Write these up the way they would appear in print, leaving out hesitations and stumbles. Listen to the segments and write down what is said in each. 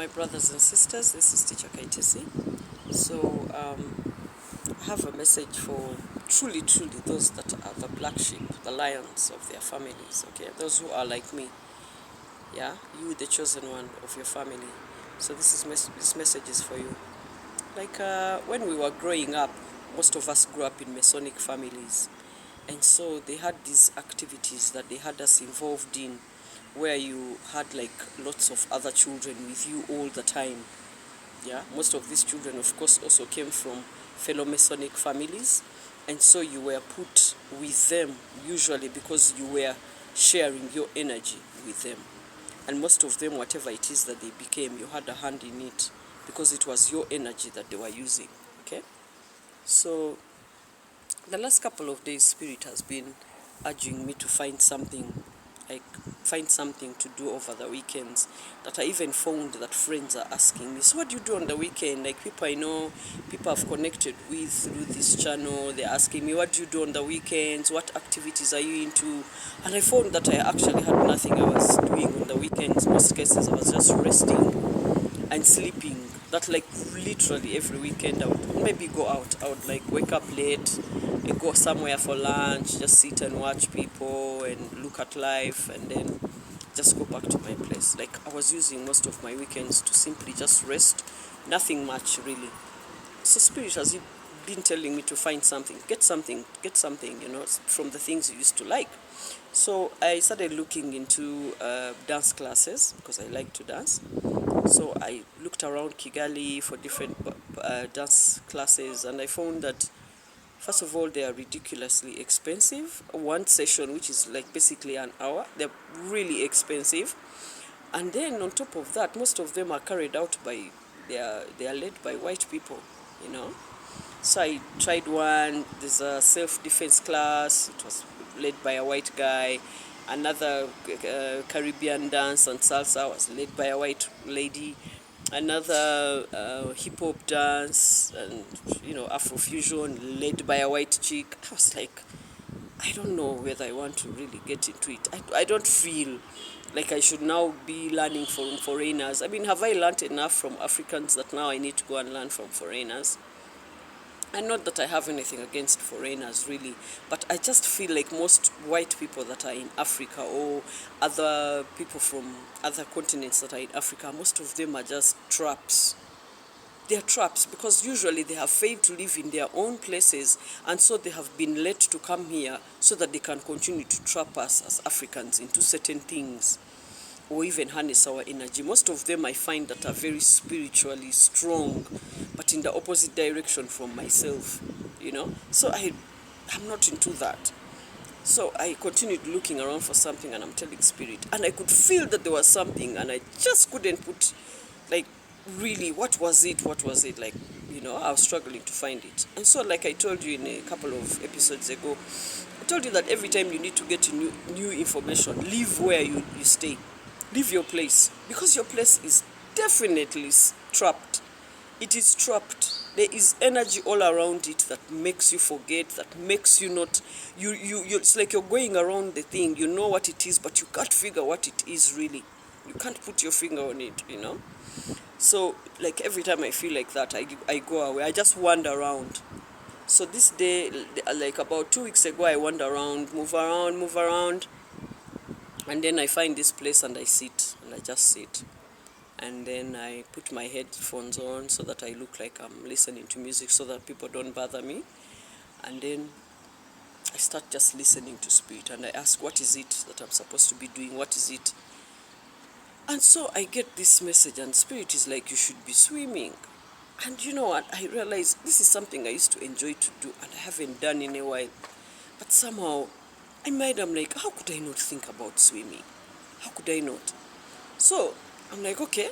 my brothers and sisters. This is Teacher Kaitesi. So I have a message for truly those that are the black sheep, the lions of their families. Okay, those who are like me. Yeah, you, the chosen one of your family. So this message is for you. Like when we were growing up, most of us grew up in masonic families, and so they had these activities that they had us involved in, where you had like lots of other children with you all the time. Yeah, most of these children, of course, also came from fellow masonic families, and so you were put with them usually because you were sharing your energy with them. And most of them, whatever it is that they became, you had a hand in it because it was your energy that they were using. Okay, so the last couple of days, Spirit has been urging me to find something to do over the weekends, that I even found that friends are asking me, so what do you do on the weekend? Like people I know, people I've connected with through this channel, they're asking me, what do you do on the weekends? What activities are you into? And I found that I actually had nothing I was doing on the weekends. Most cases I was just resting and sleeping. That like literally every weekend I would maybe go out. I would like wake up late, go somewhere for lunch, just sit and watch people and look at life, and then just go back to my place. Like I was using most of my weekends to simply just rest, nothing much really. So Spirit has been telling me to find something, get something, from the things you used to like. So I started looking into dance classes because I like to dance. So I looked around Kigali for different dance classes, and I found that first of all, they are ridiculously expensive. One session, which is like basically an hour, they're really expensive. And then on top of that, most of them are carried out by, they are led by white people, you know. So I tried one. There's a self-defense class. It was led by a white guy. Another Caribbean dance and salsa was led by a white lady. Another hip-hop dance and, Afrofusion led by a white chick. I was like, I don't know whether I want to really get into it. I don't feel like I should now be learning from foreigners. I mean, have I learned enough from Africans that now I need to go and learn from foreigners? And not that I have anything against foreigners, really, but I just feel like most white people that are in Africa, or other people from other continents that are in Africa, most of them are just traps. They're traps because usually they have failed to live in their own places, and so they have been let to come here so that they can continue to trap us as Africans into certain things, or even harness our energy. Most of them I find that are very spiritually strong, but in the opposite direction from myself, So I'm not into that. So I continued looking around for something, and I'm telling Spirit, and I could feel that there was something, and I just couldn't put, like, really, what was it, like, I was struggling to find it. And so, like I told you in a couple of episodes ago, I told you that every time you need to get new information, leave where you stay. Leave your place, because your place is definitely trapped. It is trapped. There is energy all around it that makes you forget, that makes you not, it's like you're going around the thing, you know what it is, but you can't figure what it is really. You can't put your finger on it, So, like, every time I feel like that, I go away. I just wander around. So this day, like about 2 weeks ago, I wander around, move around, and then I find this place and I sit, and I just sit. And then I put my headphones on so that I look like I'm listening to music, so that people don't bother me. And then I start just listening to Spirit, and I ask, what is it that I'm supposed to be doing? What is it? And so I get this message, and Spirit is like, you should be swimming. And you know what? I realize this is something I used to enjoy to do, and I haven't done in a while. But somehow, I'm like, how could I not think about swimming? How could I not? So I'm like, okay.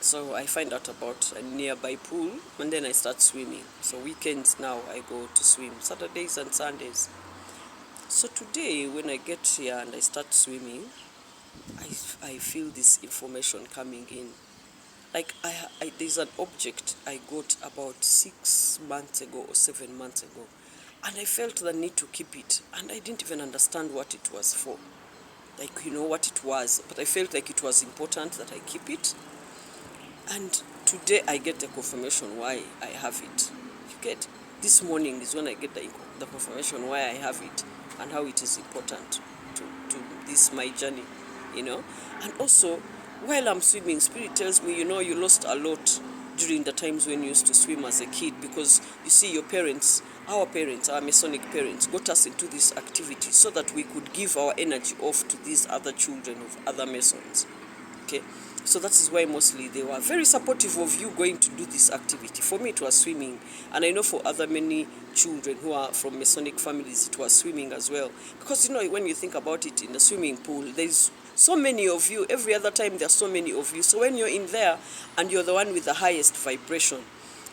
So I find out about a nearby pool, and then I start swimming. So weekends now I go to swim, Saturdays and Sundays. So today when I get here and I start swimming, I feel this information coming in. Like there's an object I got about 6 months ago or 7 months ago, and I felt the need to keep it, and I didn't even understand what it was for. Like, what it was, but I felt like it was important that I keep it. And today I get the confirmation why I have it. You get, this morning is when I get the confirmation why I have it and how it is important to this my journey, you know. And also, while I'm swimming, Spirit tells me, you know, you lost a lot during the times when you used to swim as a kid, because you see your parents, our Masonic parents, got us into this activity so that we could give our energy off to these other children of other Masons. Okay, so that is why mostly they were very supportive of you going to do this activity. For me, it was swimming, and I know for other many children who are from Masonic families, it was swimming as well. Because, you know, when you think about it, in the swimming pool, there's so many of you. Every other time, there's so many of you. So when you're in there and you're the one with the highest vibration,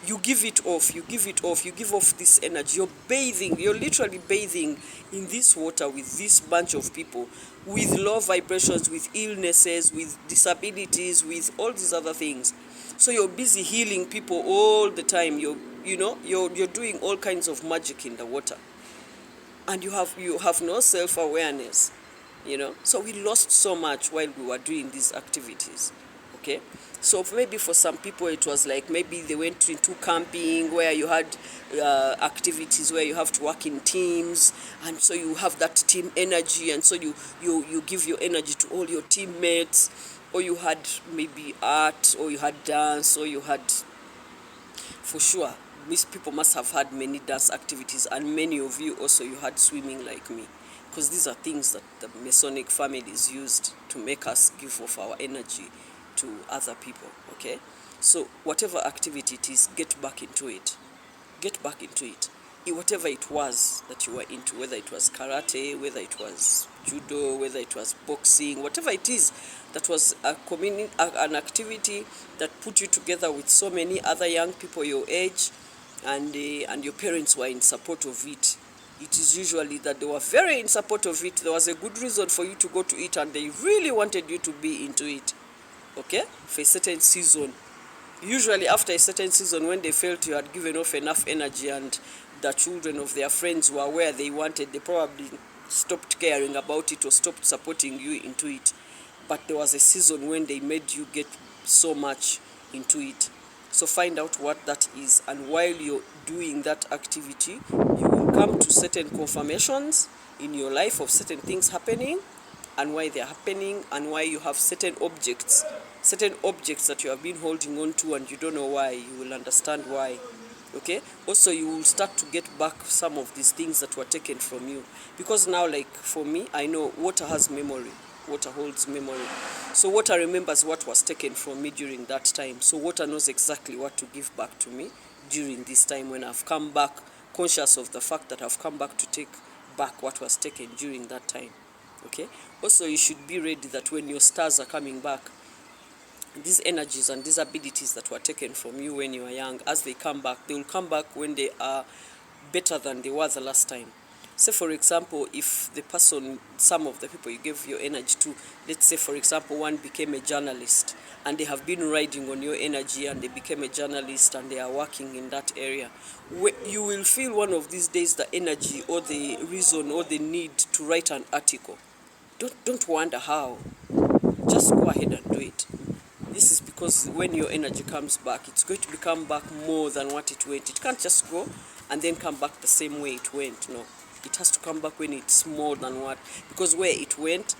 you give it off, you give off this energy. You're literally bathing in this water with this bunch of people with low vibrations, with illnesses, with disabilities, with all these other things. So you're busy healing people all the time. You're doing all kinds of magic in the water. And you have no self-awareness, you know. So we lost so much while we were doing these activities. Okay, so maybe for some people it was like maybe they went into camping where you had activities where you have to work in teams, and so you have that team energy, and so you give your energy to all your teammates. Or you had maybe art, or you had dance, or you had, for sure, these people must have had many dance activities, and many of you also, you had swimming like me, because these are things that the Masonic families used to make us give off our energy to other people. Okay, so whatever activity it is, get back into it. Whatever it was that you were into, whether it was karate, whether it was judo, whether it was boxing, whatever it is, that was an activity that put you together with so many other young people your age, and your parents were in support of it. It is usually that they were very in support of it. There was a good reason for you to go to it, and they really wanted you to be into it. Okay, for a certain season. Usually after a certain season, when they felt you had given off enough energy and the children of their friends were where they wanted, they probably stopped caring about it or stopped supporting you into it. But there was a season when they made you get so much into it. So find out what that is, and while you're doing that activity, you will come to certain confirmations in your life of certain things happening, and why they're happening, and why you have certain objects that you have been holding on to and you don't know why. You will understand why. Okay, also you will start to get back some of these things that were taken from you, because now, like for me, I know water has memory. Water holds memory. So water remembers what was taken from me during that time. So water knows exactly what to give back to me during this time when I've come back, conscious of the fact that I've come back to take back what was taken during that time. Okay, also you should be ready that when your stars are coming back, these energies and these abilities that were taken from you when you were young, as they come back, they will come back when they are better than they were the last time. Say, for example, if some of the people you gave your energy to, let's say, for example, one became a journalist, and they have been riding on your energy, and they became a journalist, and they are working in that area, you will feel one of these days the energy or the reason or the need to write an article. Don't wonder how. Just go ahead and do it. This is because when your energy comes back, it's going to become back more than what it went. It can't just go and then come back the same way it went. No, it has to come back when it's more than what. Because where it went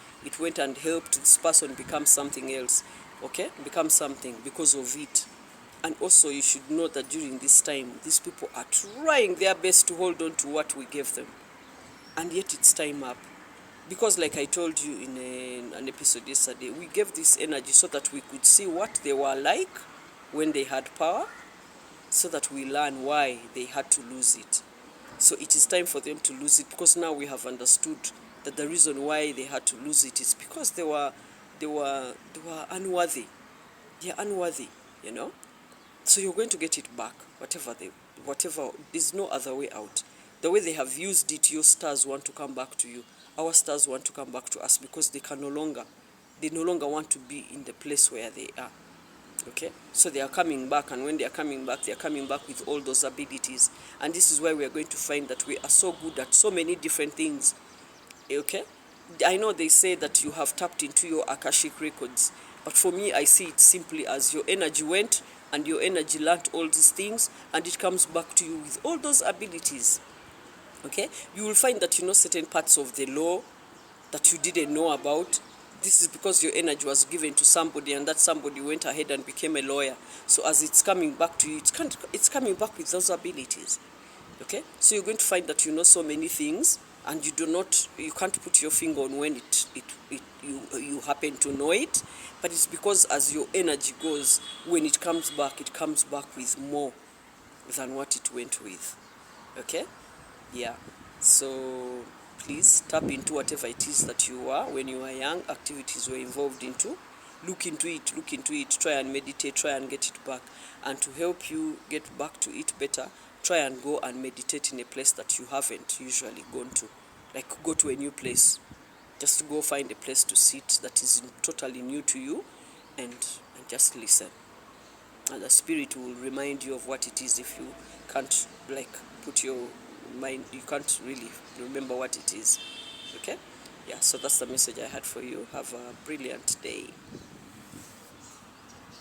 and helped this person become something else. Okay, become something because of it. And also you should know that during this time, these people are trying their best to hold on to what we gave them. And yet it's time up. Because like I told you in an episode yesterday, we gave this energy so that we could see what they were like when they had power, so that we learn why they had to lose it. So it is time for them to lose it, because now we have understood that the reason why they had to lose it is because they were unworthy. They are unworthy, you know. So you're going to get it back, whatever. There's no other way out. The way they have used it, your stars want to come back to you. Our stars want to come back to us, because they no longer want to be in the place where they are. Okay, so they are coming back, and when they are coming back with all those abilities. And this is why we are going to find that we are so good at so many different things. Okay, I know they say that you have tapped into your Akashic records, But for me, I see it simply as your energy went and your energy learned all these things, and it comes back to you with all those abilities. Okay, you will find that you know certain parts of the law that you didn't know about. This is because your energy was given to somebody, and that somebody went ahead and became a lawyer. So as it's coming back to you, it's coming back with those abilities. Okay, so you're going to find that you know so many things, and you can't put your finger on when you happen to know it, but it's because as your energy goes, when it comes back with more than what it went with. Okay, yeah. So please tap into whatever it is that you are when you are young, activities you were involved into. Look into it, try and meditate, try and get it back. And to help you get back to it better, try and go and meditate in a place that you haven't usually gone to. Like go to a new place. Just go find a place to sit that is totally new to you, and just listen. And the spirit will remind you of what it is. If you can't like put your mind, you can't really remember what it is. Okay, yeah, so that's the message I had for you. Have a brilliant day.